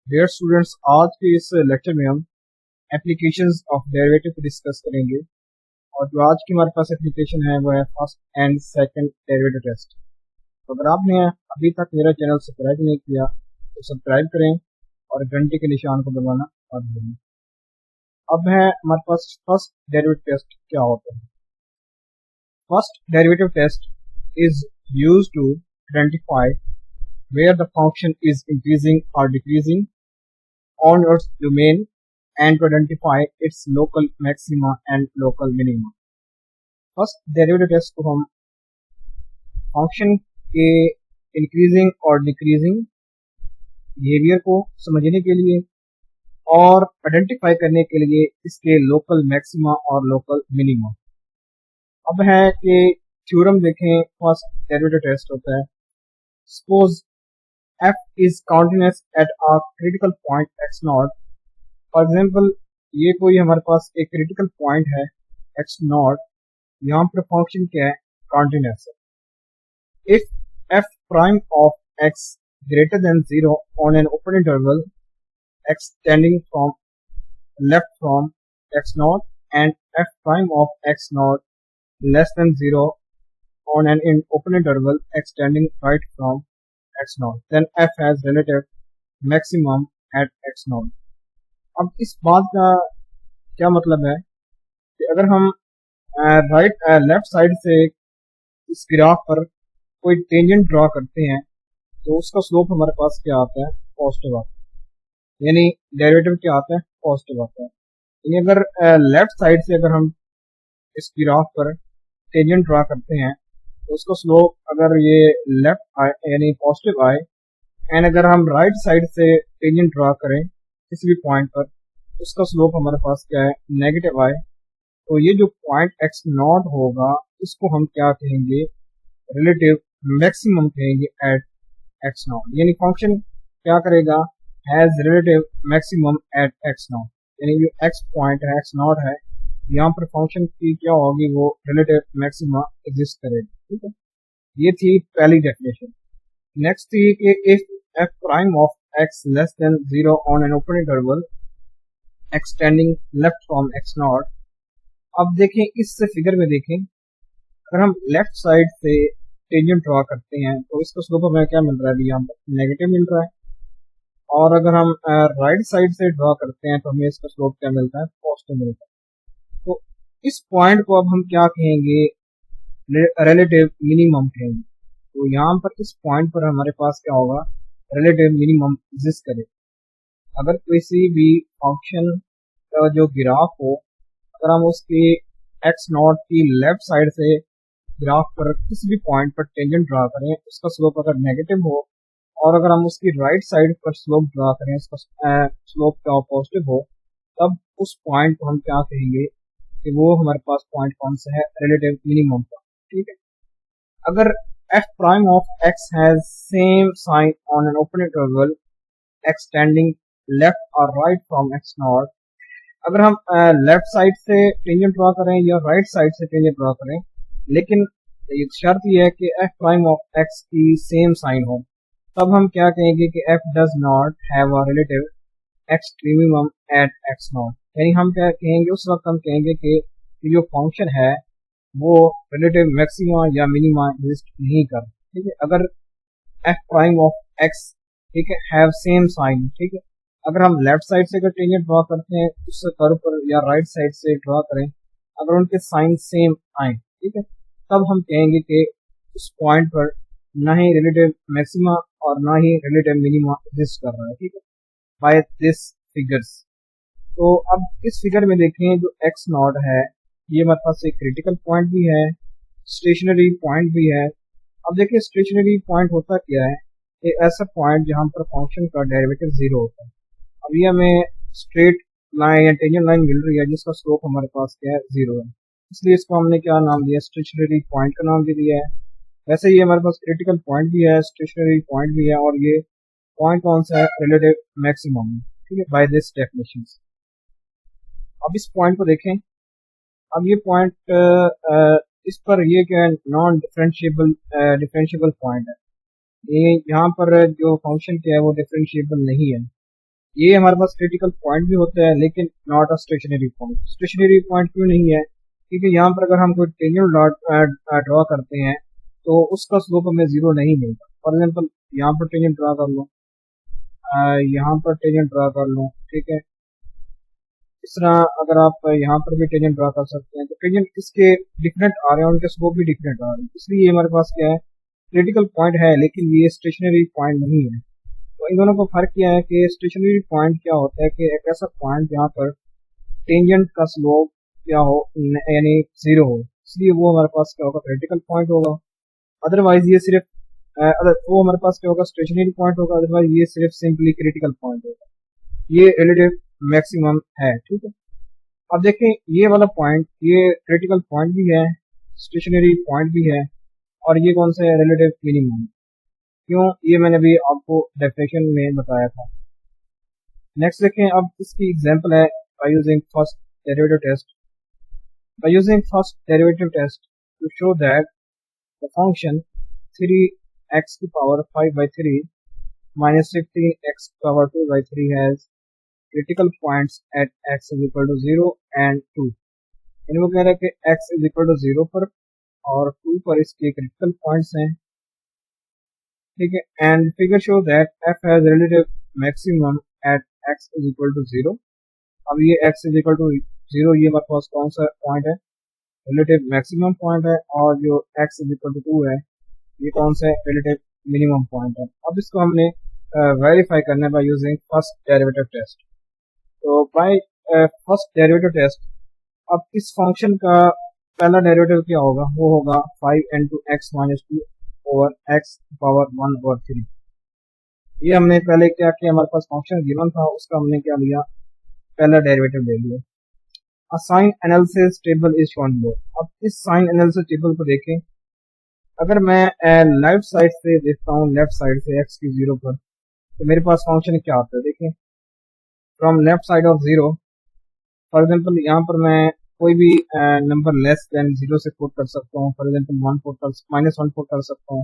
Dear students, आज के इस लेक्चर में हम एप्लीकेशंस ऑफ डेरिवेटिव को डिस्कस करेंगे। और जो आज की हमारे पास एप्लीकेशन है वो है first and second derivative test. तो अगर आपने अभी तक मेरा चैनल सब्सक्राइब नहीं किया तो सब्सक्राइब करें और घंटे के निशान को दबाना मत भूलें। अब है हमारे पास फर्स्ट डेरिवेटिव टेस्ट क्या होता है। First derivative test is used to identify where the function is increasing or decreasing on its domain and to identify its local maxima and local minima। First derivative test को हम function के increasing और decreasing behaviour को समझने के लिए और identify करने के लिए इसके लोकल मैक्सिमा और लोकल मिनिमा। अब है कि थ्योरम देखें। फर्स्ट डेरिवेटिव टेस्ट होता है, suppose f is continuous at a critical point x naught। For example ये कोई हमारे पास एक क्रिटिकल पॉइंट है x naught, यहाँ पर फंक्शन क्या है, कॉन्टिन्यूस है। If f prime of x greater than 0 on an open interval x tending from left from x naught and f prime of x naught less than 0 on an open interval x tending right from x naught, then f has relative maximum at x naught। अब इस बात का क्या मतलब है कि अगर हम लेफ्ट साइड से इस ग्राफ पर कोई टेंजेंट ड्रॉ करते हैं तो उसका स्लोप हमारे पास क्या आता है, पॉजिटिव आता है, यानी डेरिवेटिव क्या आता है, पॉजिटिव आता है। यानी अगर लेफ्ट साइड से अगर हम इस ग्राफ पर टेंजेंट ड्रॉ करते हैं तो उसका स्लोप अगर ये लेफ्ट आए यानी पॉजिटिव आए, एंड अगर हम राइट साइड से टेंजेंट ड्रॉ करें किसी भी पॉइंट पर तो उसका स्लोप हमारे पास क्या है, नेगेटिव आए, तो ये जो पॉइंट x नॉट होगा इसको हम क्या कहेंगे, रिलेटिव मैक्सिमम कहेंगे एट x नॉट। यानी फंक्शन क्या करेगा, has relative maximum at x nought, यानी जो x पॉइंट है, x नॉट है, यहाँ पर फंक्शन की क्या होगी, वो रिलेटिव मैक्सिमा एग्जिस्ट करेगी। ठीक है, ये थी पहली डेफिनेशन। नेक्स्ट थी कि if f prime of x less than 0 on an open interval x tending left from x not. अब देखें इस फिगर में देखें, अगर हम लेफ्ट साइड से टेंजेंट ड्रॉ करते हैं तो इसका स्लोप हमें क्या मिल रहा है, अभी यहाँ पर नेगेटिव मिल रहा है। और अगर हम राइट साइड से ड्रॉ करते हैं तो हमें इसका स्लोप क्या मिलता है, पॉजिटिव मिलता है। तो इस पॉइंट को अब हम क्या कहेंगे, रिलेटिव मिनिमम कहेंगे। तो यहाँ पर इस पॉइंट पर हमारे पास क्या होगा, रिलेटिव मिनिमम एग्जिस्ट करे। अगर किसी भी फंक्शन का जो ग्राफ हो, अगर हम उसकी x नॉट की लेफ्ट साइड से ग्राफ पर किसी भी पॉइंट पर टेंजेंट ड्रा करें, उसका स्लोप अगर नेगेटिव हो, और अगर हम उसकी राइट साइड पर स्लोप ड्रा करें, उसका स्लोप का पॉजिटिव हो, तब उस पॉइंट को हम क्या कहेंगे कि वो हमारे पास पॉइंट कौन सा है, रिलेटिव मिनिमम का। ठीक है, अगर f prime of x has same sign on an open interval x tending left or right from x naught। अगर हम लेफ्ट साइड से टेंजेंट ड्रॉ करें या राइट साइड से टेंजेंट ड्रॉ करें, लेकिन एक शर्त यह है कि f प्राइम ऑफ x की सेम साइन हो, तब हम क्या कहेंगे कि f does not have a relative extremum at x naught। यानी हम क्या कहेंगे, उस वक्त हम कहेंगे कि जो फंक्शन है वो रिलेटिव मैक्सिमा या मिनिमा एग्जिस्ट नहीं कर। ठीक है, अगर f प्राइम ऑफ x, ठीक है, हैव सेम साइन, ठीक है, अगर हम लेफ्ट साइड से अगर टेंजेंट ड्रॉ करते हैं उस कर्व पर या राइट साइड से ड्रॉ करें, अगर उनके साइन सेम आए, ठीक है, तब हम कहेंगे कि उस पॉइंट पर ना ही रिलेटिव मैक्सिमा और ना ही रिलेटिव मिनिमा एग्जिस्ट कर रहा है। ठीक है, बाय दिस फिगर्स। तो अब इस फिगर में देखें, जो x नॉट है ये हमारे पास एक क्रिटिकल पॉइंट भी है, स्टेशनरी पॉइंट भी है। अब देखिए स्टेशनरी पॉइंट होता क्या है, एक ऐसा पॉइंट जहां पर फंक्शन का डेरिवेटिव जीरो होता है। अभी हमें स्ट्रेट लाइन या टेंजेंट लाइन मिल रही है जिसका स्लोप हमारे पास क्या है, जीरो है, इसलिए इसको हमने क्या नाम दिया, स्टेशनरी पॉइंट का नाम भी दिया है। वैसे ये हमारे पास क्रिटिकल पॉइंट भी है, स्टेशनरी पॉइंट भी है, और ये पॉइंट कौन सा है, रिलेटिव मैक्सिमम। ठीक है, बाय दिस डेफिनेशन। अब इस पॉइंट को देखें, अब ये पॉइंट इस पर ये क्या है, नॉन डिफरेंशिएबल पॉइंट है। ये यहाँ पर जो फंक्शन क्या है वो डिफरेंशिएबल नहीं है। ये हमारे पास क्रिटिकल पॉइंट भी होता है लेकिन not a stationary point. Stationary point क्यों नहीं है? क्योंकि यहाँ पर अगर हम कोई टेंजेंट डॉट ड्रॉ करते हैं तो उसका स्लोप हमें जीरो नहीं मिलता। फॉर एग्जाम्पल यहाँ पर टेंजेंट ड्रॉ कर लो, यहाँ पर टेंजेंट ड्रॉ कर लो, ठीक है। इस तरह अगर आप यहाँ पर भी टेंजेंट ड्रॉ कर सकते हैं तो टेंजेंट इसके डिफरेंट आ रहे हैं, उनके स्कोप भी डिफरेंट आ रहे हैं, इसलिए हमारे पास क्या है, क्रिटिकल पॉइंट है लेकिन ये स्टेशनरी पॉइंट नहीं है। तो इन दोनों को फर्क क्या है कि स्टेशनरी पॉइंट क्या होता है कि एक ऐसा पॉइंट जहाँ पर टेंजेंट का स्लोप क्या हो, यानी जीरो हो, इसलिए वो हमारे पास क्या होगा, क्रिटिकल पॉइंट होगा। अदरवाइज ये सिर्फ वो हमारे पास क्या होगा, स्टेशनरी पॉइंट होगा। अदरवाइज ये सिर्फ सिंपली क्रिटिकल पॉइंट होगा। ये रिलेटिव मैक्सिमम है, ठीक है। अब देखें ये वाला पॉइंट, ये क्रिटिकल पॉइंट भी है, स्टेशनरी पॉइंट भी है, और ये कौन सा है, रिलेटिव मिनिमम। क्यों? ये मैंने भी आपको डेफिनेशन में बताया था। नेक्स्ट देखें, अब इसकी एग्जांपल है by using first derivative test. By using first derivative test to show that the function 3x की power 5/3 minus 15x power 2/3 has critical points at x is equal to 0 and 2। इनको कह रहा है कि x is equal to 0 पर और 2 पर इसके क्रिटिकल पॉइंट्स हैं, ठीक है। And figure show that f has relative maximum at x is equal to 0। अब ये x is equal to 0 ये हमारे पास कौन सा पॉइंट है, रिलेटिव मैक्सिमम पॉइंट है, और जो x is equal to 2 है ये कौन सा है, रिलेटिव मिनिमम पॉइंट है। अब इसको हमने वेरीफाई करना है by using first derivative test. तो बाय फर्स्ट डेरिवेटिव टेस्ट, अब इस फंक्शन का पहला डेरिवेटिव क्या होगा, वो होगा 5 into x minus 2 over x power 1/3। ये हमने पहले क्या किया, हमारे पास फंक्शन गिवन था, उसका हमने क्या लिया, पहला डेरिवेटिव ले लिया। A sign analysis table is shown below. अब इस साइन एनालिसिस टेबल को देखें, अगर मैं लेफ्ट साइड से देखता हूँ, लेफ्ट साइड से x की 0 पर, तो मेरे पास फंक्शन क्या आता है, देखें from left side of 0। For example यहाँ पर मैं कोई भी नंबर लेस देन 0 से पुट कर सकता हूँ। फॉर एग्जांपल -1 पुट कर सकता हूँ,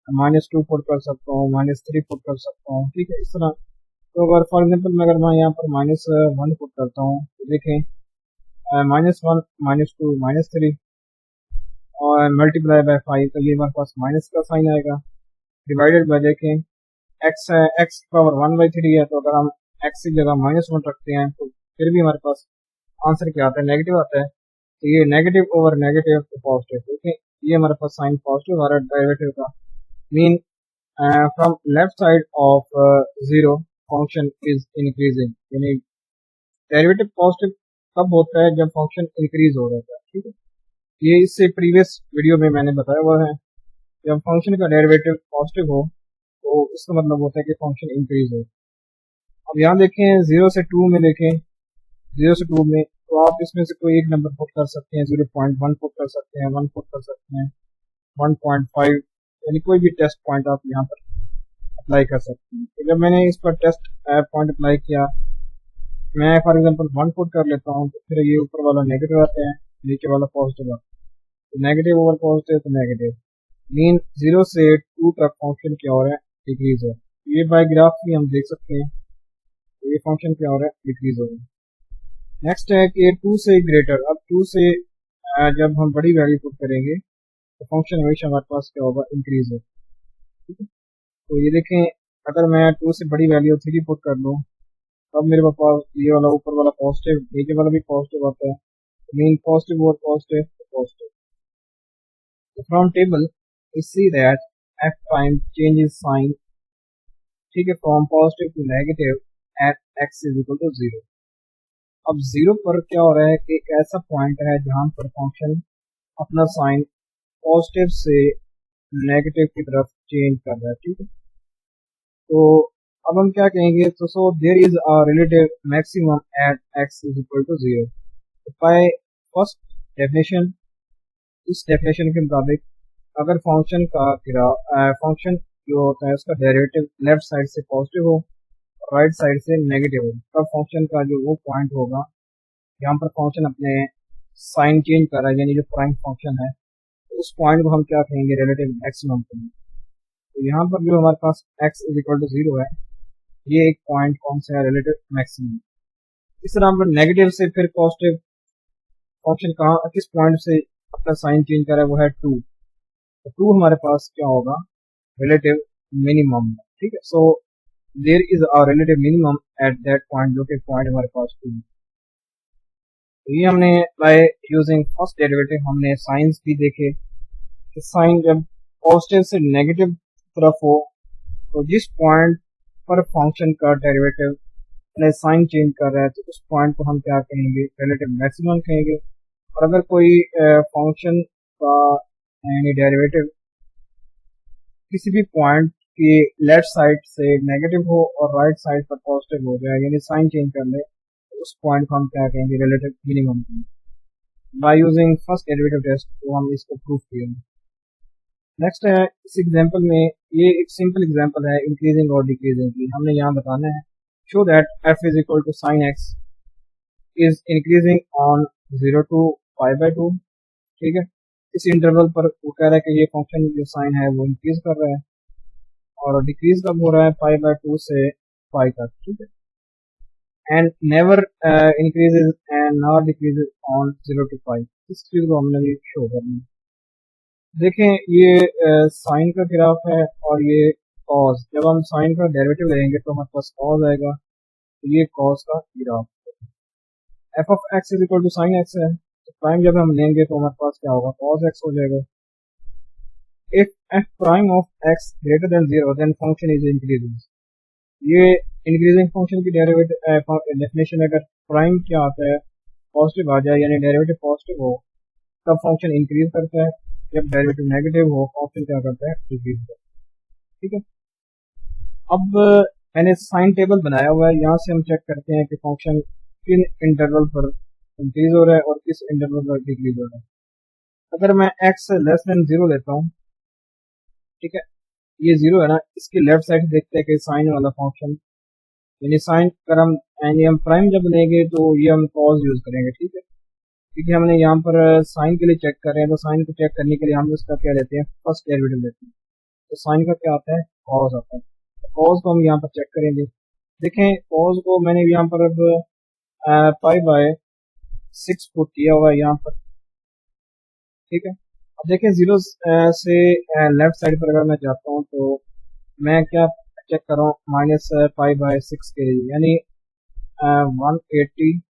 -2 पुट कर सकता हूँ, -3 पुट कर सकता हूँ, ठीक है, इस तरह। तो अगर फॉर एग्जांपल मैं अगर मैं यहाँ पर -1 पुट करता हूँ तो देखें -1 -2 -3 और मल्टीप्लाई बाय 5, तो ये हमारे पास माइनस का साइन आएगा। डिवाइडेड बाय देखें x पावर 1/3 है, तो अगर हम x की जगह -1 रखते हैं तो फिर भी हमारे पास आंसर क्या आता है, नेगेटिव आता है। तो ये नेगेटिव ओवर नेगेटिव तो पॉजिटिव, ठीक है, ये हमारे पास साइन पॉजिटिव आ रहा है डेरिवेटिव का। Mean from left side of 0 function is increasing, यानी डेरिवेटिव पॉजिटिव कब होता है, जब फंक्शन इंक्रीज हो रहा है, ठीक है। ये इससे प्रीवियस वीडियो में मैंने बताया हुआ है, जब फंक्शन का डेरिवेटिव पॉजिटिव हो तो इसका मतलब होता है कि फंक्शन इंक्रीज हो। अब यहाँ देखें 0 से 2 में देखें, 0 से 2 में तो आप इसमें से कोई एक नंबर पुट कर सकते हैं, 0.1 पुट कर सकते हैं, 1 पुट कर सकते हैं, 1.5, यानी कोई भी टेस्ट पॉइंट आप यहाँ पर अप्लाई कर सकते हैं। तो जब मैंने इस पर टेस्ट पॉइंट अप्लाई किया, मैं फॉर एग्जांपल 1 पुट कर लेता हूँ, तो फिर ये ऊपर वाला नेगेटिव आता है, नीचे वाला पॉजिटिव आता है। तो नेगेटिव ओवर पॉजिटिव तो नेगेटिव, मीन 0 से 2 तक फंक्शन क्या हो रहा है, डिक्रीज है। ये बाय ग्राफ भी हम देख सकते हैं, तो ये फंक्शन क्या हो रहा है, डिक्रीज हो रहा है। नेक्स्ट है कि 2 से ग्रेटर। अब 2 से जब हम बड़ी वैल्यू पुट करेंगे तो फंक्शन हमेशा हमारे पास क्या होगा, इंक्रीज होगा, ठीक है। तो ये देखें, अगर मैं 2 से बड़ी वैल्यू 3 पुट कर लूँ, तब मेरे पास ये वाला ऊपर वाला पॉजिटिव, नीचे वाला भी पॉजिटिव आता है, मीन पॉजिटिव और पॉजिटिव पॉजिटिव। तो from table we see that f prime changes sign, ठीक है, from positive to negative at x is equal to 0। अब 0 पर क्या हो रहा है कि एक ऐसा पॉइंट है जहां पर फंक्शन अपना साइन पॉजिटिव से नेगेटिव की तरफ चेंज कर रहा है, ठीक है। तो अब हम क्या कहेंगे, तो so there is a relative maximum at x is equal to 0। By first definition, इस डेफिनेशन के मुताबिक अगर फंक्शन का फंक्शन जो होता है उसका डेरिवेटिव लेफ्ट साइड से पॉजिटिव हो, राइट साइड से नेगेटिव हो, तब फंक्शन का जो वो पॉइंट होगा यहाँ पर फंक्शन अपने साइन चेंज कर रहा है, यानी जो प्राइम फंक्शन है, तो उस पॉइंट को हम क्या कहेंगे, रिलेटिव मैक्सिमम कहेंगे। तो यहाँ पर जो हमारे पास x इज इक्वल टू 0 है, ये एक पॉइंट कौन सा है, रिलेटिव मैक्सिमम। इस तरह हम नेगेटिव से फिर पॉजिटिव फंक्शन कहाँ किस पॉइंट से अपना साइन चेंज कर रहा है, वो है 2। तो 2 हमारे पास क्या होगा, रिलेटिव मिनिमम। ठीक है, so there is a relative minimum at that point, जो कि पॉइंट हमारे पास 2। तो ये हमने बाय यूजिंग फर्स्ट डेरिवेटिव हमने साइंस भी देखे कि साइन जब पॉजिटिव से नेगेटिव तरफ हो तो जिस पॉइंट पर फंक्शन का डेरिवेटिव अपने साइन चेंज कर रहा है तो उस पॉइंट को हम क्या कहेंगे, रिलेटिव मैक्सिमम कहेंगे। और अगर कोई फंक्शन का यानी डेरिवेटिव किसी भी पॉइंट की लेफ्ट साइड से नेगेटिव हो और राइट साइड पर पॉजिटिव हो जाए यानी साइन चेंज कर ले, तो उस पॉइंट को हम क्या कहेंगे, रिलेटिव मिनिमम कहेंगे। By using first derivative test तो हम इसको प्रूव करेंगे। नेक्स्ट है इस एग्जांपल में, ये एक सिंपल एग्जांपल है इंक्रीजिंग और डिक्रीजिंग की। हमने यहाँ बताना है show that f is equal to sine x is increasing on 0 to π/2। ठीक है, इस इंटरवल पर वो कह रहा है कि ये फंक्शन जो साइन है वो इंक्रीज कर रहा है और डिक्रीज कब हो रहा है, π/2 से पाई तक। ठीक है, and never increases and not decreases on 0 to π। इस चीज को हमने भी शो करना है। देखें ये साइन का ग्राफ है और ये कॉस। जब हम साइन का डेरिवेटिव लेंगे तो हमारे पास कॉस आएगा, तो ये कॉस का graph. F of x is equal to sine x है, तो प्राइम जब हम लेंगे तो हमारे पास क्या होगा, कॉस एक्स हो जाएगा। If f prime of x greater than 0 then function is increasing. ये इंक्रीजिंग फंक्शन की डेरिवेटिव डेफिनेशन, अगर प्राइम क्या आता है, पॉजिटिव आ जाए यानी डेरिवेटिव पॉजिटिव हो तब फंक्शन इंक्रीज करता है, जब डेरिवेटिव नेगेटिव हो फंक्शन क्या करता है, डिक्रीज करता है। ठीक है, अब मैंने साइन टेबल बनाया हुआ है, यहाँ से हम चेक करते हैं कि फंक्शन किन इंटरवल पर इंक्रीज हो रहा है और किस इंटरवल पर डिक्रीज हो रहा है। अगर मैं x लेस देन 0 लेता हूँ, ठीक है, ये 0 है ना, इसकी लेफ्ट साइड देखते हैं कि साइन वाला फंक्शन यानी साइन अगर हम यानी हम प्राइम जब लेंगे तो ये हम कॉस यूज करेंगे। ठीक है, क्योंकि हमने यहाँ पर साइन के लिए चेक कर रहे हैं, तो साइन को चेक करने के लिए हम उसका क्या लेते हैं, फर्स्ट डेरिवेटिव लेते हैं। तो साइन का क्या आता है, कॉस आता है। कॉस को हम यहाँ पर चेक करेंगे। देखें कॉस को मैंने यहाँ पर अब π/6 पुट किया हुआ है यहाँ पर। ठीक है, अब देखें 0 से लेफ्ट साइड पर अगर मैं जाता हूँ तो मैं क्या चेक कर रहा हूँ, -π/6 के लिए यानी 180/6।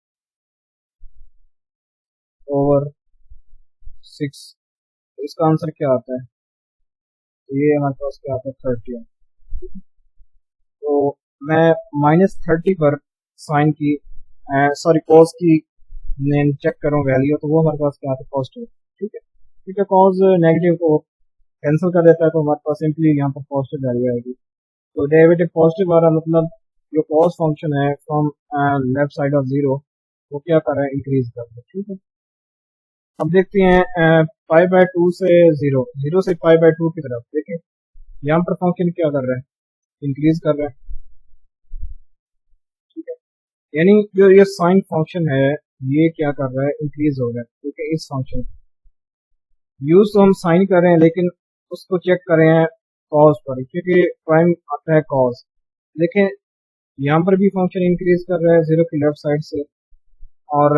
इसका आंसर क्या आता है, ये हमारे पास क्या आता है, 30 है। तो मैं -30 पर साइन की सॉरी कॉस की मैं चेक करूँ वैल्यू, तो वो हमारे पास क्या आता है, पॉजिटिव। ठीक है, क्योंकि कॉस नेगेटिव को कैंसिल कर देता है तो हमारे पास सिंपली यहाँ पर पॉजिटिव वैल्यू आएगी। तो डेरिवेटिव पॉजिटिव आ रहा, मतलब जो कॉस फंक्शन है फ्रॉम लेफ्ट साइड ऑफ 0 वो क्या कर रहा है, इंक्रीज कर रहा है। ठीक है, अब देखते हैं π/2 से 0 से π/2 की तरफ। देखिए यहाँ पर फंक्शन क्या कर रहा है, इंक्रीज कर रहा है। ठीक है, यानी जो ये साइन फंक्शन है ये क्या कर रहा है, इंक्रीज हो रहा है। ठीक है, इस फंक्शन यूज तो हम साइन कर रहे हैं लेकिन उसको चेक कर रहे हैं कॉस पर, क्योंकि प्राइम आता है कॉस। लेकिन यहाँ पर भी फंक्शन इंक्रीज कर रहा है 0 की लेफ्ट साइड से, और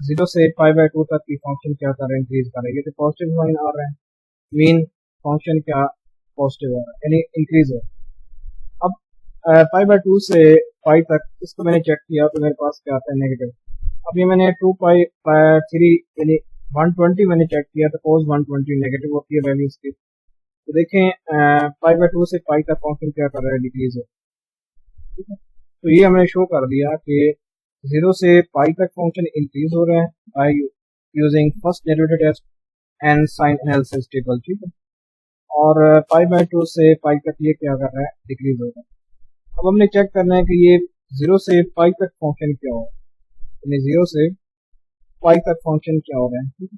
0 से π/2 तक की फंक्शन क्या कर रहा है, इंक्रीज कर रहा है। ये तो पॉजिटिव साइन आ रहा है, मीन फंक्शन क्या पॉजिटिव आ रहा है यानी इंक्रीज हो रहा है। अब π/2 से पाई तक इसको मैंने चेक किया तो मेरे पास क्या आता है, नेगेटिव। अब ये मैंने 2π/3 यानी 120 मैंने चेक किया तो cos 120 नेगेटिव होती है वैल्यू इसकी। तो देखें π/2 से पाई तक फंक्शन क्या कर रहा है, डिक्रीज है। ठीक है, तो ये हमें शो कर दिया कि 0 से पाई तक फंक्शन इंक्रीज हो रहा है by using first derivative test and sign analysis table. ठीक है, और π/2 से पाई तक ये क्या कर रहा है, डिक्रीज हो रहा है। अब हमने चेक करना है कि ये 0 से पाई तक फंक्शन क्या हो, यानी 0 से पाई तक फंक्शन क्या हो रहा है। ठीक है,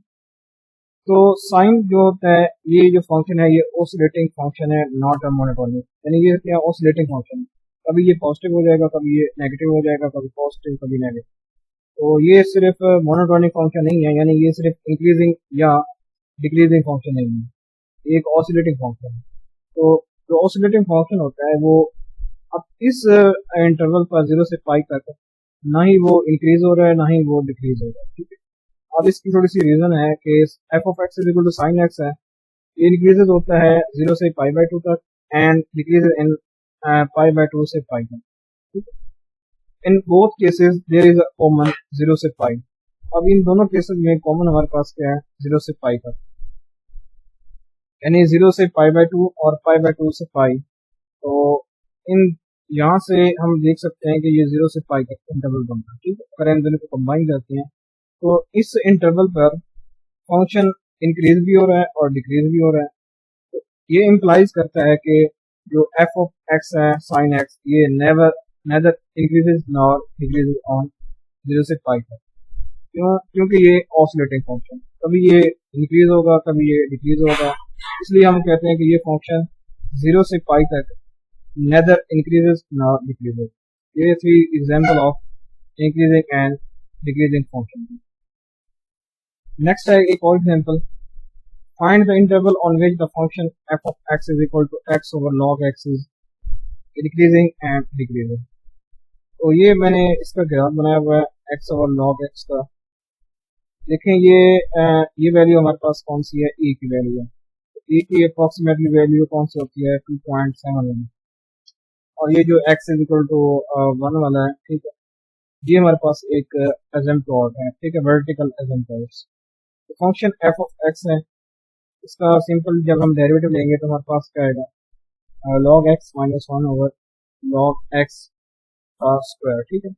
तो साइन जो होता है ये जो फंक्शन है ये ऑसिलेटिंग फंक्शन है, नॉट अ मोनोटोनिक। यानी ये क्या ऑसिलेटिंग फंक्शन है, कभी ये पॉजिटिव हो जाएगा, कभी ये नेगेटिव हो जाएगा, कभी पॉजिटिव कभी नेगेटिव। तो ये सिर्फ मोनोटोनिक फंक्शन नहीं है, यानी ये सिर्फ इंक्रीजिंग या डिक्रीजिंग फंक्शन नहीं है, ये एक ऑसिलेटिंग फंक्शन है। तो जो ऑसिलेटिंग फंक्शन होता है वो अब इस इंटरवल पर 0 से पाई तक ना ही वो इंक्रीज हो रहा है ना ही वो डिक्रीज हो रहा है, ठीक है। अब इसकी थोड़ी सी रीजन है कि f of x is equal to sine x है, ये इंक्रीजेज होता है 0 से पाई बाय 2 तक and decrease in pi by 2 से पाई तक, ठीक है। In both cases there is a common 0 से पाई। अब इन दोनों केसेस में कॉमन हमारे पास क्या है, 0 से पाई तक, यानी 0 से पाई बाय 2 और पाई बाय 2 से पाई। तो इन यहाँ से हम देख सकते हैं कि ये 0 से पाई तक इंटरवल बनता है, ठीक है। अगर इन दोनों को कंबाइन करते हैं तो इस इंटरवल पर फंक्शन इंक्रीज भी हो रहा है और डिक्रीज भी हो रहा है। तो ये इम्प्लाइज करता है कि जो एफ ऑफ एक्स है साइन एक्स, ये neither increases nor decreases on 0 से पाई तक। क्योंकि ये ऑसिलेटिंग फंक्शन, कभी ये इंक्रीज होगा कभी ये डिक्रीज होगा, इसलिए हम कहते हैं कि ये फंक्शन 0 से पाई तक neither increases nor decreases। ये थी example of increasing and decreasing function. Next है एक और example, find the interval on which the function f of x is equal to x over log x is increasing and decreasing। तो ये मैंने इसका graph बनाया हुआ है x over log x का। देखें ये वैल्यू हमारे पास कौन सी है, e की वैल्यू है। e की अप्रोक्सीमेटली वैल्यू कौन सी होती है, 2.7। और ये जो x इज इक्वल टू 1 वाला है, ठीक है, ये हमारे पास एक एजेंटोड है, ठीक है, वर्टिकल एजेंटोड। तो फंक्शन f ऑफ x है, इसका सिंपल जब हम डेरिवेटिव लेंगे तो हमारे पास क्या आएगा, log x minus 1 over log x का स्क्वायर, ठीक है।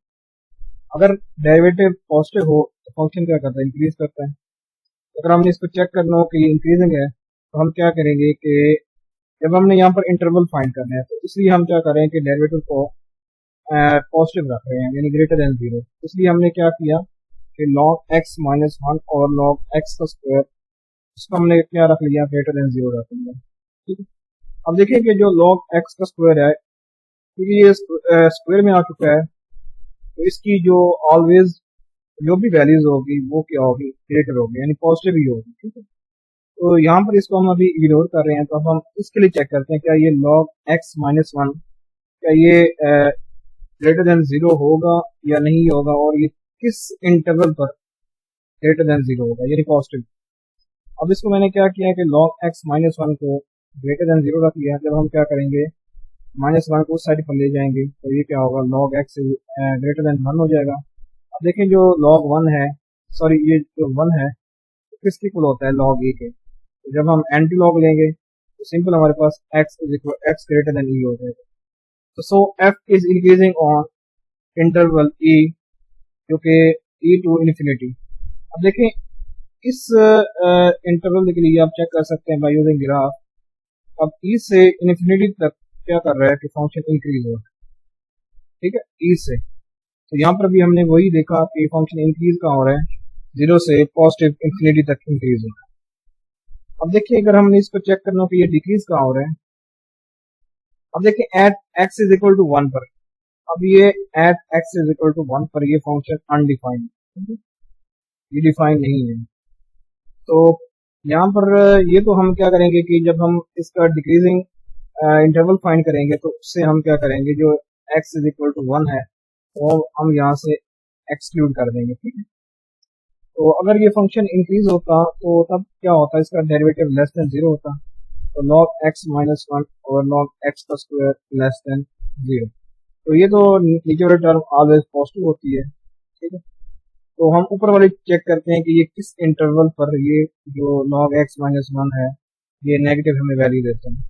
अगर डेरिवेटिव पॉजिटिव हो तो फंक्शन क्या करता है, इंक्रीज करता है। अगर हमने इसको चेक करना हो कि ये इंक्रीजिंग है तो हम क्या करेंगे कि जब हमने यहाँ पर इंटरवल फाइंड करना है तो इसलिए हम क्या करें कि डेरिवेटिव को पॉजिटिव रख रहे हैं, यानी ग्रेटर देन 0। इसलिए हमने क्या किया कि log x माइनस 1 और log x का स्क्वायर, इसको हमने क्या रख लिया, ग्रेटर देन 0 रख लिया, ठीक है। अब देखिए कि जो log x का स्क्वायर है, क्योंकि ये स्क्वायर में आ चुका है तो इसकी जो ऑलवेज जो भी वैल्यूज होगी वो क्या होगी, ग्रेटर होगी, यानी पॉजिटिव ही होगी, ठीक है। तो यहाँ पर इसको हम अभी इग्नोर कर रहे हैं, तो हम इसके लिए चेक करते हैं क्या ये log x माइनस 1 क्या ये ग्रेटर देन 0 होगा या नहीं होगा, और ये किस इंटरवल पर ग्रेटर देन 0 होगा, यानी पॉजिटिव। अब इसको मैंने क्या किया कि log x माइनस 1 को ग्रेटर देन 0 रख लिया। जब हम क्या करेंगे, माइनस 1 को उस साइड पर ले जाएंगे तो ये क्या होगा, log x ग्रेटर देन 1 हो जाएगा। अब देखें जो log 1 है, सॉरी ये जो 1 है किसके इक्वल होता है, log a के। तो जब हम एंटी लॉग लेंगे तो सिंपल हमारे पास x is equal x greater than e हो जाएगा। तो सो f is increasing on interval e, जो कि e टू इन्फिनिटी। अब देखें इस इंटरवल के लिए आप चेक कर सकते हैं बाय यूजिंग ग्राफ। अब e से इन्फिनिटी तक क्या कर रहा है कि फंक्शन इंक्रीज हो रहा है, ठीक है, e से। तो यहाँ पर भी हमने वही देखा कि फंक्शन इंक्रीज कहाँ हो रहा है, 0 से पॉजिटिव इन्फिनिटी तक इंक्रीज हो रहा है। अब देखिए अगर हमने इसको चेक करना हो कि ये डिक्रीज कहाँ हो रहा है, अब देखिए at x is equal to 1 पर, अब ये at x is equal to 1 पर ये फंक्शन अनडिफाइंड, ये डिफाइन नहीं है। तो यहाँ पर ये तो हम क्या करेंगे कि जब हम इसका डिक्रीजिंग इंटरवल फाइंड करेंगे तो उससे हम क्या करेंगे, जो x इज इक्वल टू 1 है वो हम यहाँ से एक्सक्लूड कर देंगे, ठीक है। तो अगर ये फंक्शन इंक्रीज होता तो तब क्या होता, इसका डेरिवेटिव लेस देन 0 होता, तो log x माइनस 1 और log x का स्क्वायर लेस देन 0। तो ये तो नीचे वाली टर्म ऑलवेज पॉजिटिव होती है, ठीक है। तो हम ऊपर वाली चेक करते हैं कि ये किस इंटरवल पर ये जो log x माइनस 1 है ये नेगेटिव हमें वैल्यू देता है।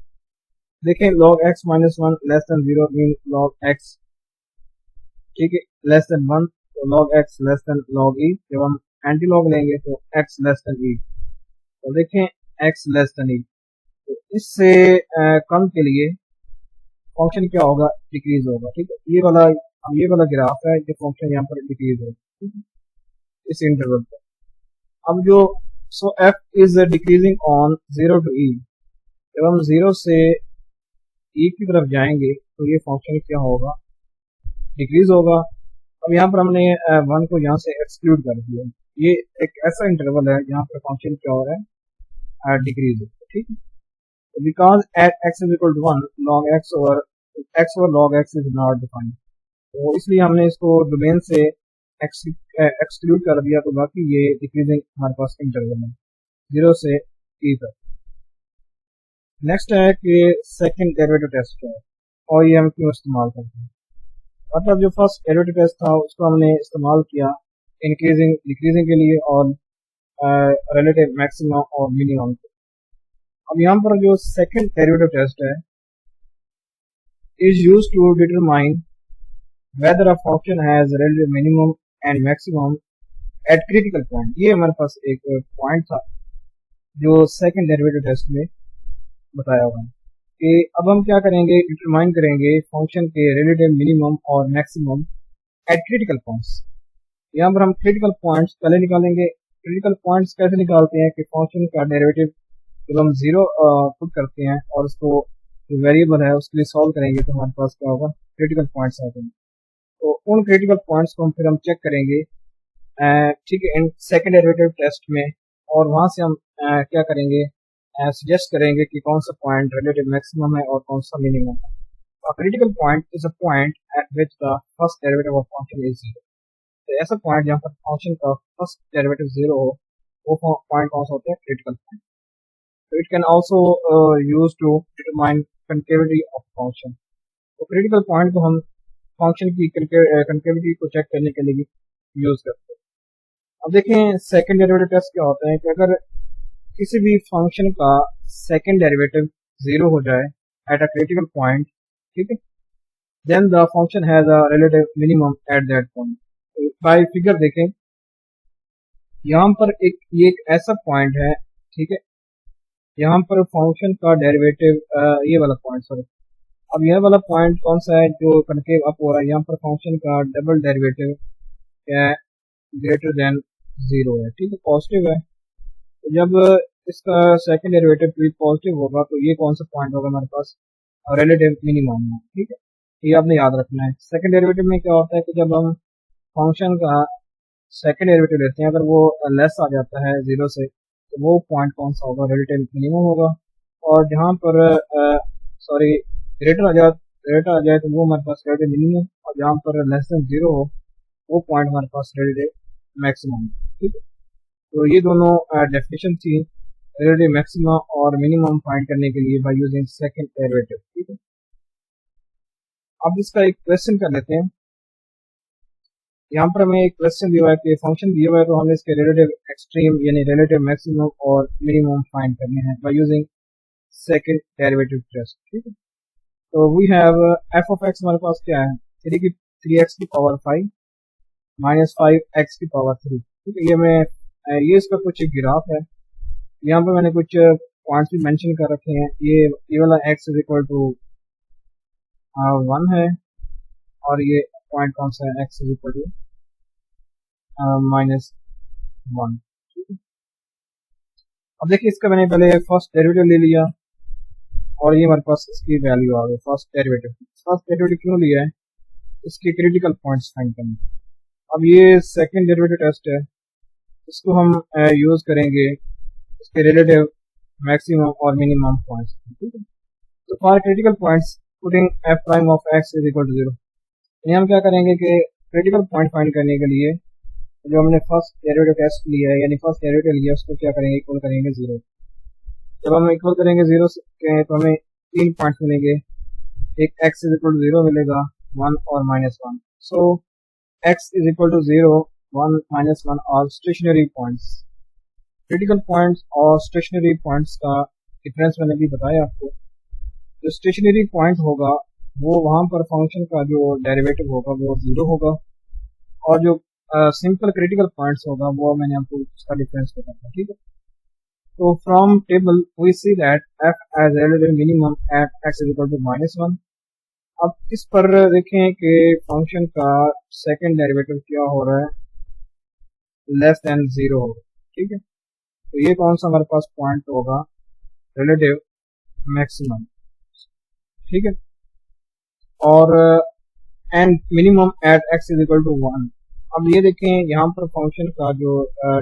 देखें log x minus 1 less than 0 mean log x, ठीक है, लेस देन 1, तो log x less than log e। जब हम एंटी लॉग लेंगे तो x लेस देन e, तो देखें x लेस देन e, तो इससे कम के लिए फंक्शन क्या होगा, डिक्रीज होगा, ठीक है। ये वाला ग्राफ है, जो फंक्शन यहाँ पर डिक्रीज होगा, ठीक है, इस इंटरवल पर। अब जो so f is decreasing on 0 to e, जब हम 0 से e की तरफ जाएंगे तो ये फंक्शन क्या होगा, डिक्रीज होगा। अब यहाँ पर हमने 1 को यहाँ से एक्सक्लूड कर दिया। ये एक ऐसा इंटरवल है जहाँ पर फंक्शन क्या हो रहा है, डिक्रीज, ठीक है। Because at x is equal to 1 log x over x और log x is not defined, तो इसलिए हमने इसको डोमेन से एक्सक्लूड कर दिया, तो बाकी ये डिक्रीजिंग हमारे पास इंटरवल है 0 से t तक। नेक्स्ट है कि सेकंड डेरिवेटिव टेस्ट है और ये हम क्यों इस्तेमाल करते हैं। मतलब जो फर्स्ट डेरिवेटिव टेस्ट था उसको हमने इस्तेमाल किया इंक्रीजिंग डिक्रीजिंग के लिए और रिलेटिव मैक्सिमम और मिनिमम के। अब यहाँ पर जो सेकंड डेरिवेटिव टेस्ट है is used to determine whether a function has relative minimum and maximum at critical point. ये हमारे पास एक पॉइंट था जो सेकंड डेरिवेटिव टेस्ट में बताया हुआ है कि अब हम क्या करेंगे, डिटरमाइन करेंगे फंक्शन के रिलेटिव मिनिमम और मैक्सिमम एट क्रिटिकल पॉइंट्स। यहाँ पर हम क्रिटिकल पॉइंट्स पहले निकालेंगे। क्रिटिकल पॉइंट्स कैसे निकालते हैं कि फंक्शन का डेरिवेटिव जब हम 0 पुट करते हैं और उसको जो वेरिएबल है उसके लिए सॉल्व करेंगे तो हमारे पास क्या होगा, क्रिटिकल पॉइंट्स आते हैं। तो उन क्रिटिकल पॉइंट्स को फिर हम चेक करेंगे ठीक है इन सेकंड डेरिवेटिव टेस्ट में, और वहां से हम क्या करेंगे, सजेस्ट करेंगे कि कौन सा पॉइंट रिलेटिव मैक्सिमम है और कौन सा मिनिमम है। A critical point is a point at which the first derivative of function is 0। तो ऐसा पॉइंट जहाँ पर फंक्शन का फर्स्ट डेरिवेटिव 0 हो वो पॉइंट कौन सा होता है, क्रिटिकल पॉइंट। तो it can also use to determine concavity of function. तो क्रिटिकल पॉइंट को हम फंक्शन की कनकेविटी को चेक करने के लिए यूज करते हैं। अब देखें सेकंड डेरिवेटिव टेस्ट क्या होता है कि अगर किसी भी फंक्शन का सेकंड डेरिवेटिव 0 हो जाए एट अ क्रिटिकल पॉइंट, ठीक है, then the function has a relative minimum at that point. By figure देखें यहाँ पर ये एक ऐसा पॉइंट है, ठीक है, यहाँ पर फंक्शन का डेरिवेटिव ये वाला पॉइंट, सॉरी अब यह वाला पॉइंट कौन सा है जो कनकेव अप हो रहा है, यहाँ पर फंक्शन का डबल डेरिवेटिव क्या है, ग्रेटर देन 0 है, ठीक है, पॉजिटिव है। तो जब इसका सेकंड डेरिवेटिव भी पॉजिटिव होगा तो ये कौन सा पॉइंट होगा हमारे पास, रिलेटिव मिनिमम है, ठीक है, ये आपने याद रखना है। सेकंड डेरिवेटिव में क्या होता है कि जब हम फंक्शन का सेकंड डेरिवेटिव लेते हैं अगर वो लेस आ जाता है 0 से तो वो पॉइंट कौन सा होगा, रिलेटिव मिनिमम होगा। और जहाँ पर सॉरी ग्रेटर आ जाए तो वो हमारे पास रिलेटिव मिनिमम, और जहाँ पर लेस देन 0 हो वो पॉइंट हमारे पास रिलेटिव मैक्सिमम, ठीक है। तो ये दोनों डेफिनेशन थी रिलेटिव मैक्सिमा और मिनिमम फाइंड करने के लिए बाय यूजिंग सेकंड डेरिवेटिव, ठीक है। अब इसका एक क्वेश्चन कर लेते हैं। यहाँ पर हमें एक क्वेश्चन दिया हुआ है कि फंक्शन दिया हुआ है तो हमें इसके रिलेटिव एक्सट्रीम यानी रिलेटिव मैक्सिमम और मिनिमम फाइंड करने हैं by using second derivative test, ठीक है। तो we have f of x हमारे पास क्या है, 3x की पावर 5 माइनस 5x की पावर 3, ठीक है। ये इसका कुछ ग्राफ है, यहाँ पे मैंने कुछ पॉइंट्स भी मेंशन कर रखे हैं। ये वाला x इज इक्वल टू 1 है और ये पॉइंट कौन सा है, x इज इक्वल टू -1, ठीक है। अब देखिए इसका मैंने पहले फर्स्ट डेरिवेटिव ले लिया और ये हमारे पास इसकी वैल्यू आ गई फर्स्ट डेरिवेटिव क्यों लिया है, इसके क्रिटिकल पॉइंट्स फाइंड करने। अब ये सेकंड डेरिवेटिव टेस्ट है, इसको हम यूज करेंगे इसके रिलेटिव मैक्सिमम और मिनिमम पॉइंट्स, ठीक है। तो for critical points putting f prime of x is equal to 0, यानी हम क्या करेंगे कि क्रिटिकल पॉइंट फाइंड करने के लिए जो हमने फर्स्ट डेरिवेटिव टेस्ट लिया है यानी फर्स्ट डेरिवेटिव लिया उसको क्या करेंगे, इक्वल करेंगे 0। जब हम इक्वल करेंगे 0 के तो हमें 3 पॉइंट्स मिलेंगे, एक x इज इक्वल टू 0 मिलेगा, 1 और -1। सो x इज इक्वल टू 0, 1, -1 और स्टेशनरी पॉइंट्स। क्रिटिकल पॉइंट्स और स्टेशनरी पॉइंट्स का डिफरेंस मैंने भी बताया आपको। जो स्टेशनरी पॉइंट होगा वो वहां पर फंक्शन का जो डेरिवेटिव होगा वो 0 होगा, और जो सिंपल क्रिटिकल पॉइंट्स होगा वो मैंने आपको उसका डिफरेंस बताया, ठीक है। तो from table we see that f as relative minimum at x is equal to -1। अब इस पर देखें कि फंक्शन का सेकंड डेरिवेटिव क्या हो रहा है, लेस देन 0 होगा, ठीक है। तो ये कौन सा हमारे पास पॉइंट होगा, रिलेटिव मैक्सिमम, ठीक है। और and minimum at x is equal to 1। अब ये देखें यहाँ पर फंक्शन का जो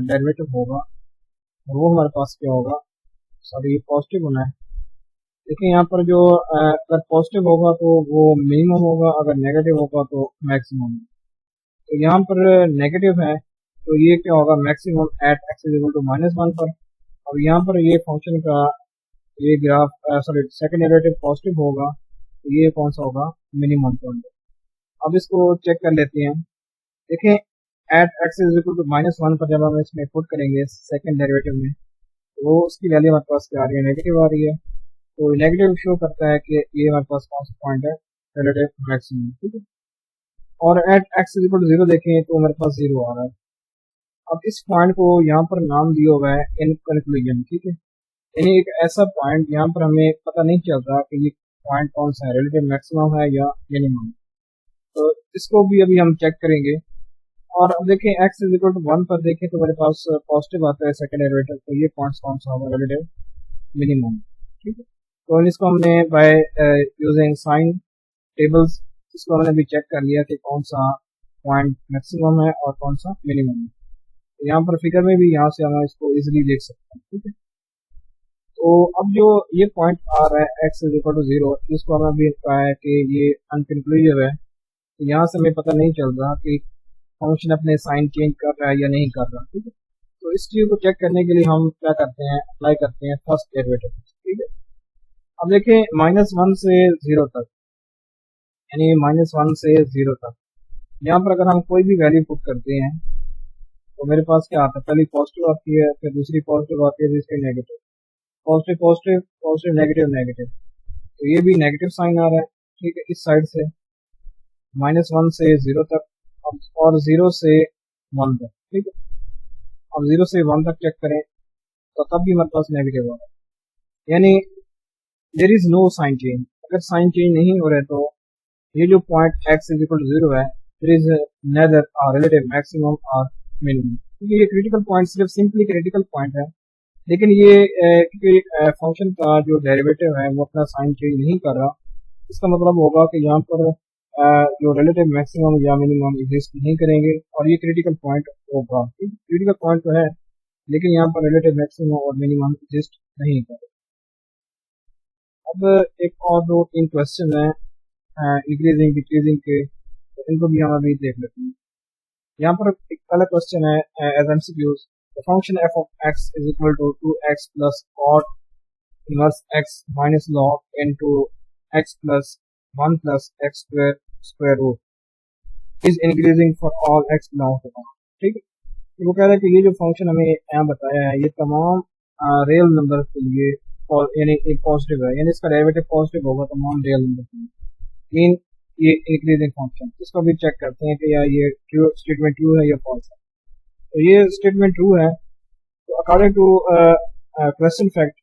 डेरिवेटिव होगा वो हमारे पास क्या होगा, सॉरी ये पॉजिटिव होना है, देखिए यहाँ पर जो अगर पॉजिटिव होगा तो वो मिनिमम होगा, अगर नेगेटिव होगा तो मैक्सिमम। तो यहाँ पर नेगेटिव है तो ये क्या होगा, maximum at x is equal to -1 पर। और यहाँ पर ये फंक्शन का ये graph sorry second derivative positive होगा तो ये कौन सा होगा, मिनिमम पॉइंट। अब इसको चेक कर लेते हैं। देखें at x is equal to -1 पर जब हम इसमें पुट करेंगे सेकंड डेरिवेटिव में, तो वो उसकी वैल्यू हमारे पास क्या आ रही है, नेगेटिव आ रही है। तो नेगेटिव शो करता है कि ये हमारे पास कौन सा पॉइंट है, रिलेटिव मैक्सिमम, ठीक है। और at x is equal to 0 देखें तो हमारे पास 0 आ रहा है। अब इस पॉइंट को यहाँ पर नाम दिया हुआ है इन कंक्लूजन, ठीक है। यानी एक ऐसा पॉइंट यहाँ पर हमें पता नहीं चलता कि ये पॉइंट कौन सा है, रिलेटिव मैक्सिमम है या मिनिमम। तो इसको भी अभी हम चेक करेंगे। और अब देखें एक्स इज इक्वल टू 1 पर देखें तो मेरे पास पॉजिटिव आता है सेकंड डेरिवेटिव, तो ये पॉइंट कौन सा होगा, रिलेटिव मिनिमम, ठीक है। तो इसको हमने बाय यूजिंग साइन टेबल्स इसको हमने भी चेक कर लिया कि कौन सा पॉइंट मैक्सिमम है और कौन सा मिनिमम है। तो यहाँ पर फिगर में भी यहाँ से हम इसको इजीली देख सकते हैं, ठीक है। तो अब जो ये पॉइंट आ रहा है एक्स इज इक्वल टू 0, इसको हमें अभी कहा है कि ये अनकंक्लूसिव है। तो यहाँ से हमें पता नहीं चल रहा कि फंक्शन अपने साइन चेंज कर रहा है या नहीं कर रहा, ठीक है। तो इस चीज़ को चेक करने के लिए हम क्या करते हैं, अप्लाई करते हैं फर्स्ट डेरिवेटिव, ठीक है। अब देखें -1 से 0 तक, यानी -1 से 0 तक, यहाँ पर अगर हम कोई भी वैल्यू पुट करते हैं तो मेरे पास क्या आता है, पहली पॉजिटिव आती है, फिर दूसरी पॉजिटिव आती है, दूसरी negative, positive positive positive negative negative. तो ये भी नेगेटिव साइन आ रहा है, ठीक है, इस साइड से -1 से 0 तक। और 0 से 1 तक, ठीक है। अब 0 से 1 तक चेक करें तो तब भी हमारे पास नेगेटिव आ रहा है, यानी there is no sign change. अगर साइन चेंज नहीं हो रहे तो ये जो point x is equal to 0 है, there is neither relative maximum और मिनिमम, क्योंकि ये क्रिटिकल पॉइंट सिर्फ सिंपली क्रिटिकल पॉइंट है। लेकिन ये क्योंकि फंक्शन का जो डेरिवेटिव है वो अपना साइन चेंज नहीं कर रहा, इसका मतलब होगा कि यहाँ पर जो रिलेटिव मैक्सिमम या मिनिमम एग्जिस्ट नहीं करेंगे और ये क्रिटिकल पॉइंट होगा। क्रिटिकल पॉइंट तो है लेकिन यहाँ पर रिलेटिव मैक्सिमम और मिनिमम एग्जिस्ट नहीं करेंगे। अब एक और दो तीन क्वेश्चन है इंक्रीजिंग डिक्रीजिंग के, तो इनको भी हम अभी देख लेते हैं। यहाँ पर एक पहला क्वेश्चन है as MCQs, the function f of x is equal to 2x plus cot inverse x minus log into x plus 1 plus x square square root is increasing for all x belong to R, ठीक है। तो वो कह रहा है कि ये जो फंक्शन हमें यहाँ बताया है ये तमाम रियल नंबर के लिए यानी एक पॉजिटिव है, यानी इसका डेरिवेटिव पॉजिटिव होगा तमाम रियल नंबर के लिए, मीन ये इंक्रीजिंग फंक्शन। इसको भी चेक करते हैं कि यार ये ट्रू स्टेटमेंट ट्रू है या फॉल्स है। तो ये स्टेटमेंट ट्रू है। तो अकॉर्डिंग टू क्वेश्चन फैक्ट,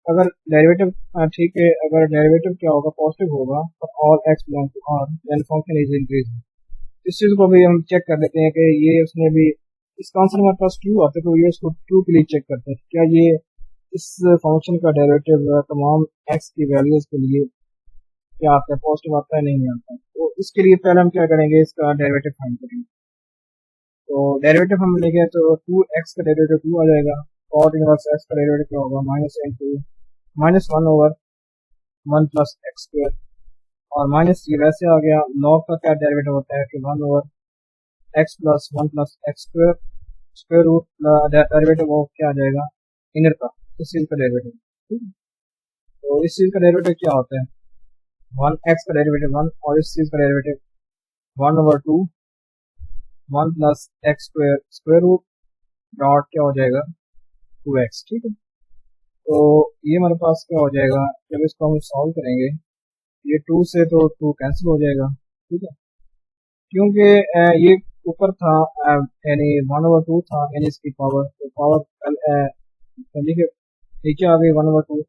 अगर डेरिवेटिव ठीक है, अगर डेरिवेटिव क्या होगा, पॉजिटिव होगा for all x belong to R, then function is increasing. इस चीज़ को भी हम चेक कर लेते हैं कि ये उसने भी इसका आंसर हमारे पास ट्रू आता है, तो ये इसको ट्रू के लिए चेक करते हैं क्या ये इस फंक्शन का डेरिवेटिव तमाम एक्स की वैल्यूज के लिए क्या आता है, पॉजिटिव आता है नहीं आता है। तो इसके लिए पहले हम क्या करेंगे, इसका डेरिवेटिव फाइंड करेंगे। तो डेरिवेटिव हम लेंगे तो 2x का डेरिवेटिव 2 आ जाएगा, cot इनवर्स x का डेरिवेटिव क्या होगा, -1 ओवर 1 प्लस एक्स स्क्वायर, और माइनस ये वैसे आ गया। log का क्या डेरिवेटिव होता है कि 1 over x plus 1 plus x square, square root derivative of क्या आ जाएगा, इनर का, इस चीज़ का डेरिवेटिव, ठीक है। तो इस चीज़ का डेरिवेटिव क्या होता है, 1x का डेरिवेटिव 1, और इस चीज़ का derivative 1 over 2 1 plus x square square root dot क्या हो जाएगा 2x, ठीक है। तो ये हमारे पास क्या हो जाएगा, जब इसको हम सॉल्व करेंगे ये 2 से तो 2 कैंसिल हो जाएगा, ठीक है, क्योंकि ये ऊपर था यानी 1 ओवर 2 था, यानी इसकी पावर, तो पावर देखिए नीचे आ गई 1 ओवर 2,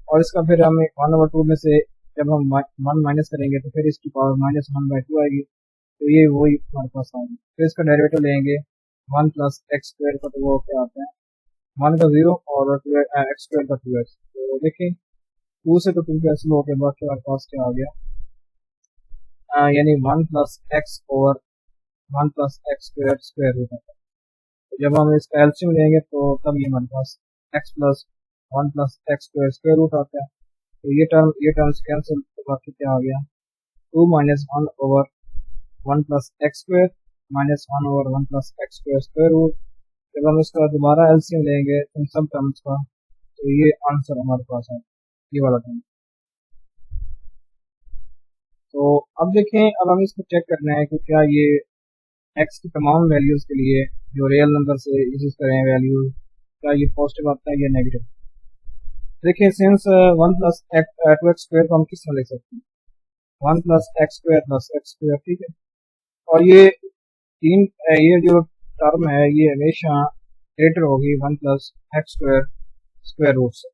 और इसका फिर हमें 1 ओवर 2 में से जब हम 1 माइनस करेंगे तो फिर इसकी पावर -1/2 आएगी। तो ये वही हमारे पास आ गई। फिर इसका डेरिवेटिव लेंगे 1 प्लस एक्स स्क्वायर का, तो वो क्या आता है 1 का 0 और एक्स स्क्वायर का 2x। तो देखिए 2 से तो 2 कैंसिल हो के बाद हमारे पास क्या आ गया, यानी 1 plus x over 1 plus x square square root आता है। तो जब हम इसका एलसीएम लेंगे तो तब ये हमारे पास x plus 1 plus x square square root आता है। तो ये टर्म्स कैंसिल, तो बाकी क्या आ गया 2 minus 1 over 1 plus x square minus 1 over 1 plus x square square root. जब हम इसका दोबारा एलसीएम लेंगे इन सब टर्म्स का, तो ये आंसर हमारे पास है, ये वाला टर्म। तो अब देखें, अब हम इसको चेक करना है कि क्या ये एक्स की तमाम वैल्यूज़ के लिए जो रियल नंबर से यूज करें वैल्यू, क्या ये पॉजिटिव आता है या नेगेटिव। देखिए since 1 plus two x square को हम किस तरह लिख सकते हैं, 1 plus x square plus x square, ठीक है। और ये जो टर्म है ये हमेशा ग्रेटर होगी 1 plus x square square root से।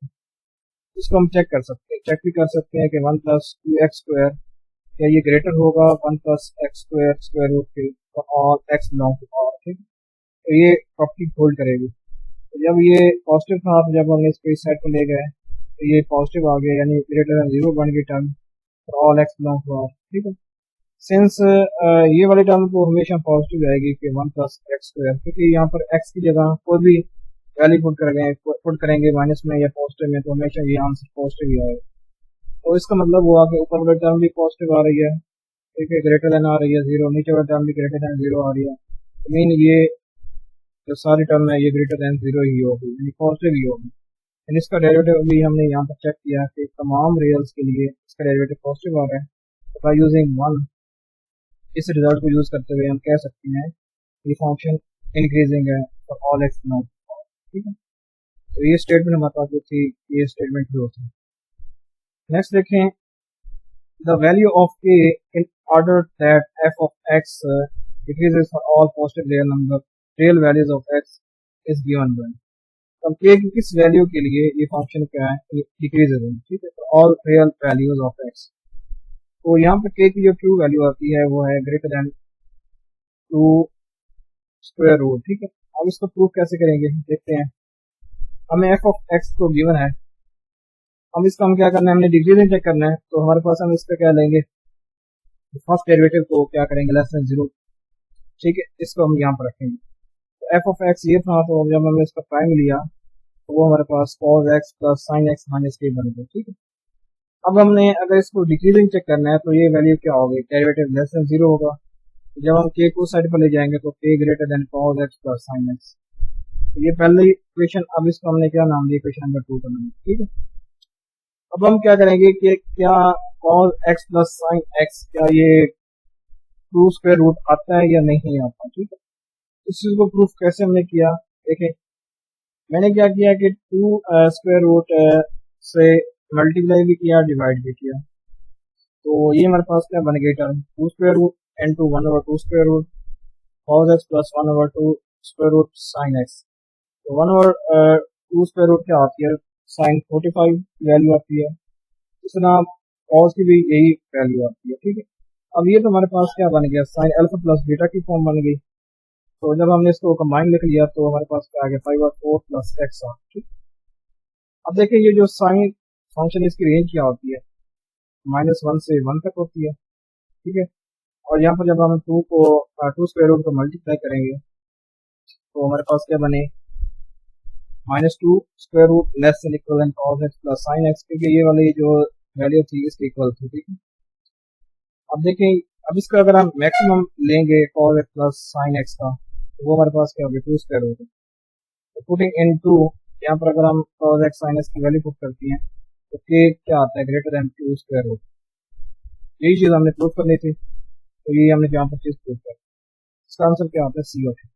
इसको हम चेक कर सकते हैं, चेक भी कर सकते हैं कि 1 प्लस 2x स्क्वायर क्या ये ग्रेटर होगा 1 plus x square square root के और एक्स बिलोंग टू पावर, ठीक है। तो ये प्रॉपर्टी होल्ड करेगी। तो जब ये पॉजिटिव था, तो जब हमने इसको इस साइड पर ले गए तो ये पॉजिटिव आ गया, यानी ग्रेटर देन 0 बन गई term for all x belong to power, ठीक है। सिंस ये वाली टर्म को हमेशा पॉजिटिव आएगी कि 1 प्लस एक्स स्क्वायर, क्योंकि यहाँ पर एक्स की जगह कोई भी वैल्यू पुट करेंगे माइनस में या पॉजिटिव में, तो हमेशा ये आंसर पॉजिटिव ही आएगा। तो इसका मतलब हुआ कि ऊपर वाली टर्म भी पॉजिटिव आ रही है, ठीक है, ग्रेटर देन आ रही है 0, नीचे वाली टर्म भी ग्रेटर देन 0 आ रही है। मीन ये जो सारी टर्म है ये ग्रेटर देन 0 ही होगी, यानी पॉजिटिव ही होगी। एंड इसका डेरिवेटिव भी हमने यहाँ पर चेक किया कि तमाम रियल्स के लिए इसका डेरिवेटिव पॉजिटिव आ रहा है। तो बाय यूजिंग 1, इस रिजल्ट को यूज करते हुए हम कह सकते हैं ये फंक्शन इंक्रीजिंग है for all x belong to power, ठीक है। तो ये स्टेटमेंट हमारे पास जो थी, ये स्टेटमेंट भी होती है। नेक्स्ट देखें, the value of a in order that f of x decreases for all positive real values of x is given by। अब k की किस वैल्यू के लिए ये फंक्शन क्या है, डिक्रीजेज है, ठीक है, तो all real values of x। तो यहाँ पर k की जो ट्रू वैल्यू आती है वो है ग्रेटर देन 2 स्क्वायर रूट, ठीक है। अब इसको प्रूफ कैसे करेंगे देखते हैं। हमें f ऑफ x को गिवन है, अब इसका हम क्या करना है, हमने डिक्रीजिंग चेक करना है। तो हमारे पास हम इसका क्या लेंगे, फर्स्ट डेरिवेटिव को क्या करेंगे लेस देन 0, ठीक है, इसको हम यहाँ पर रखेंगे। तो f ऑफ x ये था, तो जब हमने इसका प्राइम लिया तो वो हमारे पास cos x प्लस sin x माइनस k बन गया, ठीक है। अब हमने अगर इसको डिक्रीजिंग चेक करना है तो ये वैल्यू क्या होगी, डेरिवेटिव लेस देन 0 होगा। तो जब हम k को साइड पर ले जाएंगे तो k greater than cos x प्लस sin x। तो ये पहली इक्वेशन, अब इसको हमने क्या नाम दिया, इक्वेशन नंबर 2 का नाम, ठीक है। अब हम क्या करेंगे कि क्या cos x प्लस sin x क्या ये 2 स्क्वायर रूट आता है या नहीं आता, ठीक है। इस चीज को प्रूफ कैसे हमने किया, देखें मैंने क्या किया कि 2 स्क्वायर रूट से मल्टीप्लाई भी किया, डिवाइड भी किया। तो ये हमारे पास क्या बन गई term 2 square root into 1 over 2 square root cos x plus 1 over 2 square root sin x। तो 1 ओवर 2 स्क्वायर रूट क्या आती है, sin 45 वैल्यू आती है। इस तरह cos की भी यही वैल्यू आती है, ठीक है। अब ये तो हमारे पास क्या बन गया, sin अल्फा प्लस बीटा की फॉर्म बन गई। तो जब हमने इसको कंबाइन लिख लिया तो हमारे पास क्या आ गया 5 और 4 प्लस एक्स आ, ठीक। अब देखिए ये जो साइन फंक्शन इसकी रेंज क्या होती है, -1 से 1 तक होती है, ठीक है। और यहाँ पर जब हम 2 स्क्वायर रूट को मल्टीप्लाई करेंगे तो हमारे पास क्या बने, -2 square root less than equal and cos x प्लस sin x, क्योंकि ये वाली जो वैल्यू थी इसके इक्वल थी, ठीक है। अब देखें, अब इसका अगर हम मैक्सिमम लेंगे cos x प्लस sin x का, तो वो हमारे पास क्या होगा 2 स्क्वायर रूट। तो पुटिंग इन 2, यहाँ पर अगर हम cos x sin x की वैल्यू पुट करती हैं तो k क्या आता है, ग्रेटर देन 2 स्क्वायर रूट। यही चीज़ हमने प्रूफ करनी थी, तो ये हमने यहाँ पर चीज़ प्रूफ कर, इसका आंसर क्या आता है सी ऑप्शन।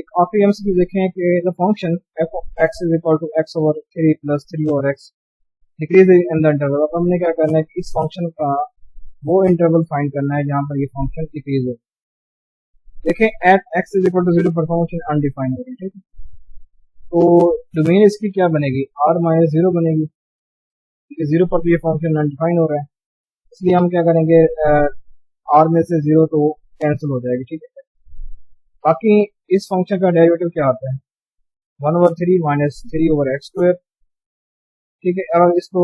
एक आखिरी एमसीक्यू देखें कि the function f of x is equal to x over 3 plus 3 over x decreasing in the interval. अब हमने क्या करना है कि इस फंक्शन का वो इंटरवल फाइंड करना है जहाँ पर ये फंक्शन डिक्रीज हो। देखें at x is equal to 0 पर फंक्शन अनडिफाइंड होगी, ठीक है। तो डोमेन इसकी क्या बनेगी, r माइनस 0 बनेगी, क्योंकि 0 पर तो ये फंक्शन अनडिफाइंड हो रहा है, इसलिए हम क्या करेंगे r में से 0 तो कैंसिल हो जाएगी, ठीक है। बाकी इस फंक्शन का डेरिवेटिव क्या आता है 1 over 3 minus 3 over x square, ठीक है। अब इसको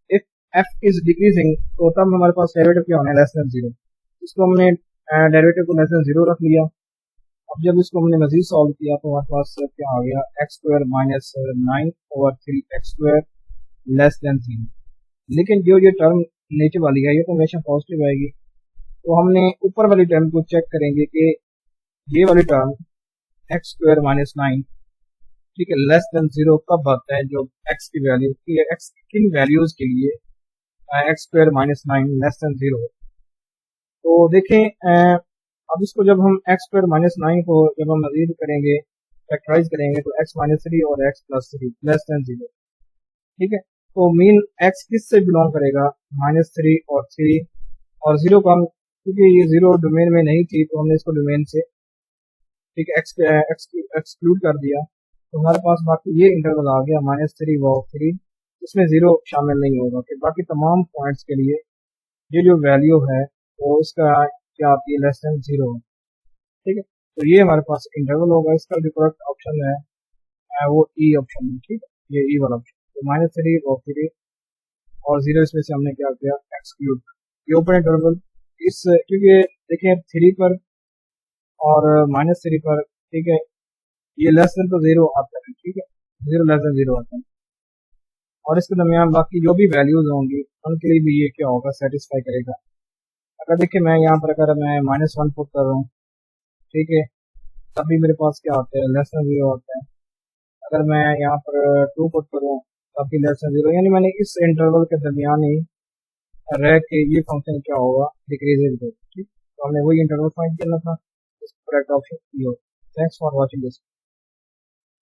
इफ f इज डिक्रीजिंग तो तब हमारे पास डेरिवेटिव क्या होना है लेस देन 0। इसको हमने डेरिवेटिव को लेस देन 0 रख लिया। अब जब इसको हमने मजीद सॉल्व किया तो हमारे पास क्या आ गया x square minus 9 over 3 x square less than 0। लेकिन जो ये टर्म नीचे वाली है ये तो हमेशा पॉजिटिव आएगी, तो हमने ऊपर वाली टर्म को चेक करेंगे कि ये वाली टर्म एक्स स्क्वायर माइनस 9, ठीक है, लेस देन 0 कब आता है, जो एक्स की वैल्यू की एक्स किन वैल्यूज के लिए x square minus 9 less than 0 है। तो देखें अब इसको जब हम एक्स स्क्वायर माइनस 9 को जब हम मजीद करेंगे, फैक्टराइज करेंगे, तो एक्स माइनस 3 और एक्स प्लस 3 लेस देन 0, ठीक है। तो मीन एक्स किस से बिलोंग करेगा, -3 और 3 और 0 को हम, क्योंकि ये 0 डोमेन में नहीं थी तो हमने इसको डोमेन से, ठीक है, एक्सक्लूड कर दिया, तो हमारे पास बाकी ये इंटरवल आ गया -3 व 3, इसमें 0 शामिल नहीं होगा। फिर बाकी तमाम पॉइंट्स के लिए ये जो वैल्यू है वो इसका क्या आती है, लेस देन 0, ठीक है। तो ये हमारे पास इंटरवल होगा, इसका जो करेक्ट ऑप्शन है वो ई ऑप्शन है, ठीक है, ये ई वाला ऑप्शन। तो -3 व 3 और 0 इसमें से हमने क्या किया, एक्सक्लूड। ये ओपन इंटरवल इस, क्योंकि देखिए 3 पर और -3 पर, ठीक है, ये लेस देन तो 0 आता है, ठीक है, 0 लेस देन 0 आता है, और इसके दरमियान बाकी जो भी वैल्यूज होंगी उनके लिए भी ये क्या होगा, सेटिस्फाई करेगा। अगर देखिए मैं यहाँ पर अगर मैं -1 पुट कर रहा हूँ, ठीक है, तभी मेरे पास क्या आता है, लेस देन 0 आता है। अगर मैं यहाँ पर 2 पुट करूँ तब भी लेस देन 0, यानी मैंने इस इंटरवल के दरमियान ही रह के ये फंक्शन क्या होगा, डिक्रीजेज होगा, ठीक। तो हमने वही इंटरवल फाइंड करना था, इसका करेक्ट ऑप्शन ये होगा। Thanks for watching this.